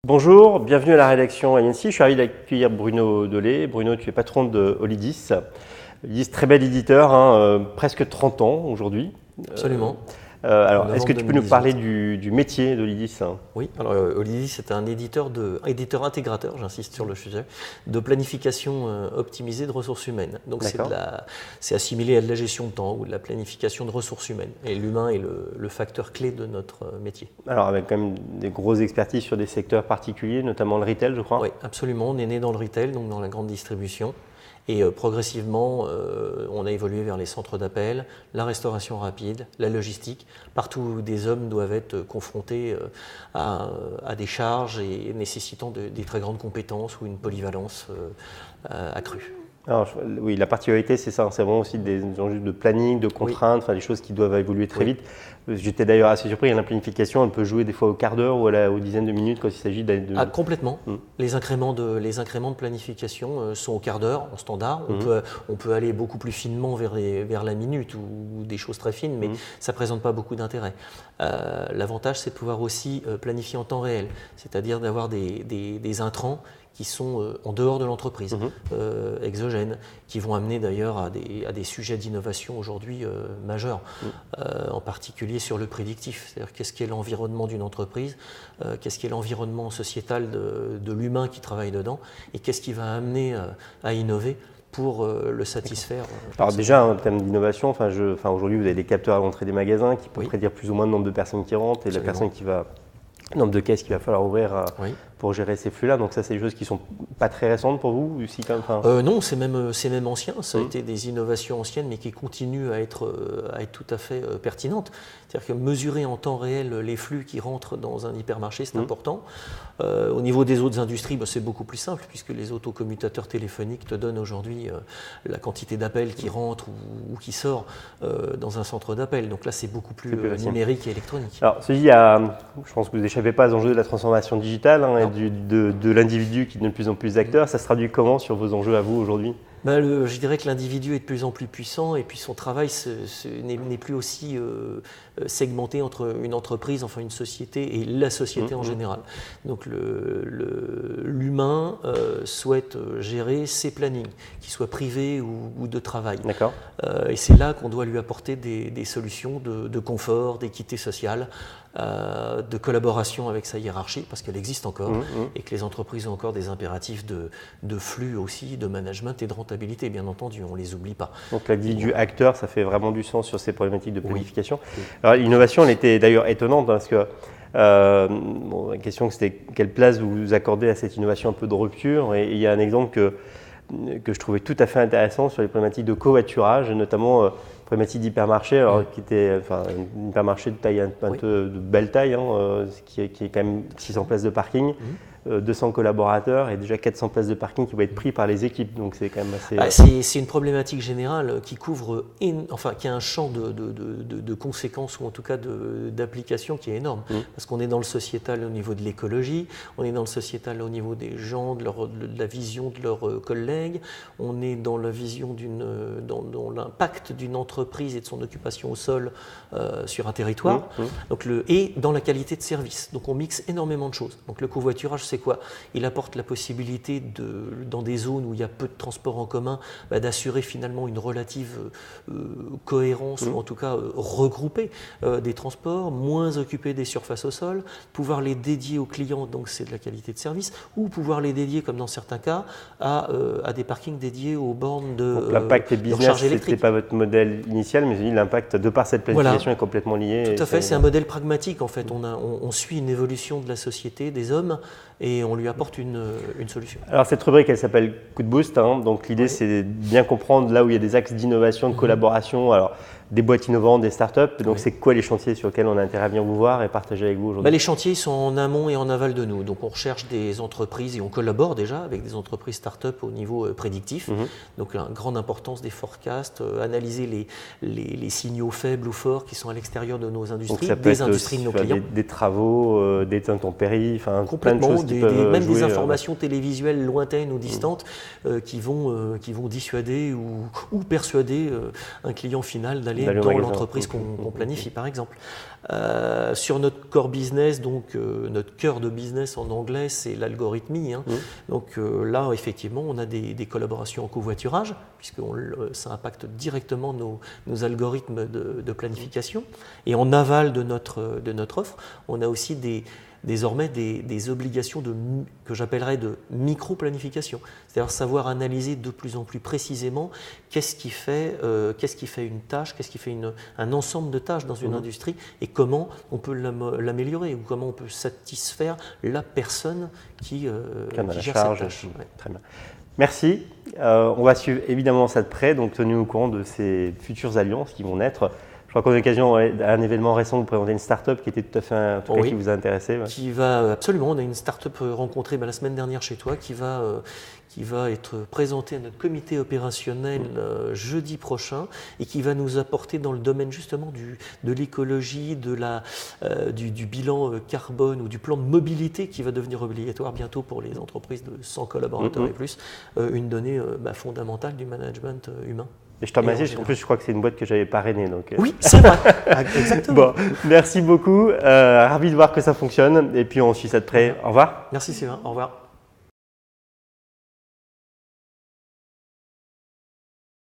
Bonjour, bienvenue à la rédaction INC. Je suis ravi d'accueillir Bruno Delay. Bruno, tu es patron de Olidis. Olidis, très bel éditeur, presque 30 ans aujourd'hui. Absolument. Alors, est-ce que tu peux nous parler du métier d'Olidis? Oui, alors Olidis c'est un éditeur intégrateur, j'insiste sur le sujet, de planification optimisée de ressources humaines. Donc c'est assimilé à de la gestion de temps ou de la planification de ressources humaines. Et l'humain est le facteur clé de notre métier. Alors avec quand même des grosses expertises sur des secteurs particuliers, notamment le retail, je crois. Oui, absolument. On est né dans le retail, donc dans la grande distribution. Et progressivement, on a évolué vers les centres d'appel, la restauration rapide, la logistique, partout où des hommes doivent être confrontés à des charges et nécessitant des très grandes compétences ou une polyvalence accrue. Alors, oui, la particularité, c'est ça, c'est vraiment aussi des enjeux de planning, de contraintes, enfin, des choses qui doivent évoluer très vite. J'étais d'ailleurs assez surpris, la planification, elle peut jouer des fois au quart d'heure ou aux dizaines de minutes quand il s'agit de... Ah, complètement. Les incréments de planification sont au quart d'heure, en standard. On peut aller beaucoup plus finement vers la minute ou des choses très fines, mais ça ne présente pas beaucoup d'intérêt. L'avantage, c'est de pouvoir aussi planifier en temps réel, c'est-à-dire d'avoir des intrants qui sont en dehors de l'entreprise, exogènes, qui vont amener d'ailleurs à des sujets d'innovation aujourd'hui majeurs, en particulier sur le prédictif. C'est-à-dire qu'est-ce qu'est l'environnement d'une entreprise, qu'est-ce qu'est l'environnement sociétal de l'humain qui travaille dedans, et qu'est-ce qui va amener à innover pour le satisfaire. Alors déjà, en termes d'innovation, aujourd'hui vous avez des capteurs à l'entrée des magasins qui peuvent prédire plus ou moins le nombre de personnes qui rentrent et le nombre de caisses qu'il va falloir ouvrir pour gérer ces flux-là. Donc ça, c'est des choses qui ne sont pas très récentes pour vous aussi, quand même, Non, c'est même ancien. Ça a été des innovations anciennes, mais qui continuent à être tout à fait pertinentes. C'est-à-dire que mesurer en temps réel les flux qui rentrent dans un hypermarché, c'est important. Au niveau des autres industries, c'est beaucoup plus simple, puisque les autocommutateurs téléphoniques te donnent aujourd'hui la quantité d'appels qui rentrent ou qui sort dans un centre d'appel. Donc là, c'est beaucoup plus numérique et électronique. Alors, je pense que vous n'échappez pas aux enjeux de la transformation digitale et de l'individu qui est de plus en plus acteur. Ça se traduit comment sur vos enjeux à vous aujourd'hui ? Je dirais que l'individu est de plus en plus puissant et puis son travail n'est plus aussi segmenté entre une entreprise, enfin une société et la société en général. Donc l'humain souhaite gérer ses plannings, qu'ils soient privés ou de travail. D'accord. Et c'est là qu'on doit lui apporter des solutions de confort, d'équité sociale, de collaboration avec sa hiérarchie, parce qu'elle existe encore, et que les entreprises ont encore des impératifs de flux aussi, de management et de rentabilité, bien entendu, on ne les oublie pas. Donc l'individu acteur, ça fait vraiment du sens sur ces problématiques de planification. Oui. Alors l'innovation, elle était d'ailleurs étonnante, parce que la question c'était quelle place vous accordez à cette innovation un peu de rupture, et il y a un exemple que je trouvais tout à fait intéressant sur les problématiques de covoiturage, notamment problématique d'hypermarché, qui était un hypermarché de taille un peu de belle taille, qui est quand même 600 places de parking, 200 collaborateurs et déjà 400 places de parking qui vont être pris par les équipes. Donc c'est quand même assez. C'est une problématique générale qui couvre, qui a un champ de conséquences ou en tout cas d'application qui est énorme. Parce qu'on est dans le sociétal au niveau de l'écologie, on est dans le sociétal au niveau des gens, de la vision de leurs collègues, on est dans la vision dans l'impact d'une entreprise et de son occupation au sol sur un territoire, et dans la qualité de service. Donc on mixe énormément de choses. Donc le covoiturage, c'est quoi? Il apporte la possibilité, dans des zones où il y a peu de transports en commun, d'assurer finalement une relative cohérence, ou en tout cas regrouper des transports, moins occuper des surfaces au sol, pouvoir les dédier aux clients, donc c'est de la qualité de service, ou pouvoir les dédier, comme dans certains cas, à des parkings dédiés aux bornes de l'impact business, ce n'était pas votre modèle initial, mais l'impact, de par cette planification, est complètement lié. Tout à fait, c'est un modèle pragmatique en fait. On suit une évolution de la société, des hommes, et on lui apporte une solution. Alors cette rubrique, elle s'appelle Coup de boost, donc l'idée c'est de bien comprendre là où il y a des axes d'innovation, de collaboration, alors des boîtes innovantes, des startups. Donc c'est quoi les chantiers sur lesquels on a intérêt à venir vous voir et partager avec vous aujourd'hui? Les chantiers sont en amont et en aval de nous. Donc on recherche des entreprises et on collabore déjà avec des entreprises startups au niveau prédictif. Donc une grande importance des forecasts, analyser les signaux faibles ou forts qui sont à l'extérieur de nos industries, donc ça peut des être industries de nos clients. Des travaux, des intempéries, plein de choses même des informations télévisuelles lointaines ou distantes qui vont dissuader ou persuader un client final d'aller d'aller au dans magasin. l'entreprise qu'on planifie, par exemple. Sur notre core business, donc notre cœur de business en anglais, c'est l'algorithmie. Donc là, effectivement, on a des collaborations en covoiturage, puisque ça impacte directement nos algorithmes de planification. Et en aval de notre offre, on a aussi désormais des obligations que j'appellerais de micro-planification, c'est-à-dire savoir analyser de plus en plus précisément qu'est-ce qui fait une tâche, qu'est-ce qui fait un ensemble de tâches dans une industrie et comment on peut l'améliorer ou comment on peut satisfaire la personne qui gère cette tâche. Ouais. Très bien. Merci. On va suivre évidemment ça de près, donc tenez-nous au courant de ces futures alliances qui vont naître. Je crois qu'on a eu l'occasion, à un événement récent, de vous présenter une start-up qui était tout à fait qui vous a intéressé. Ouais. Absolument, on a une start-up rencontrée la semaine dernière chez toi qui va être présentée à notre comité opérationnel jeudi prochain et qui va nous apporter dans le domaine justement de l'écologie, du bilan carbone ou du plan de mobilité qui va devenir obligatoire bientôt pour les entreprises de 100 collaborateurs et plus, une donnée fondamentale du management humain. Et je te remercie, en plus je crois que c'est une boîte que j'avais parrainée. Donc... Oui, c'est vrai, exactement. Bon, merci beaucoup, ravi de voir que ça fonctionne et puis on suit ça de près. Au revoir. Merci Sylvain, au revoir.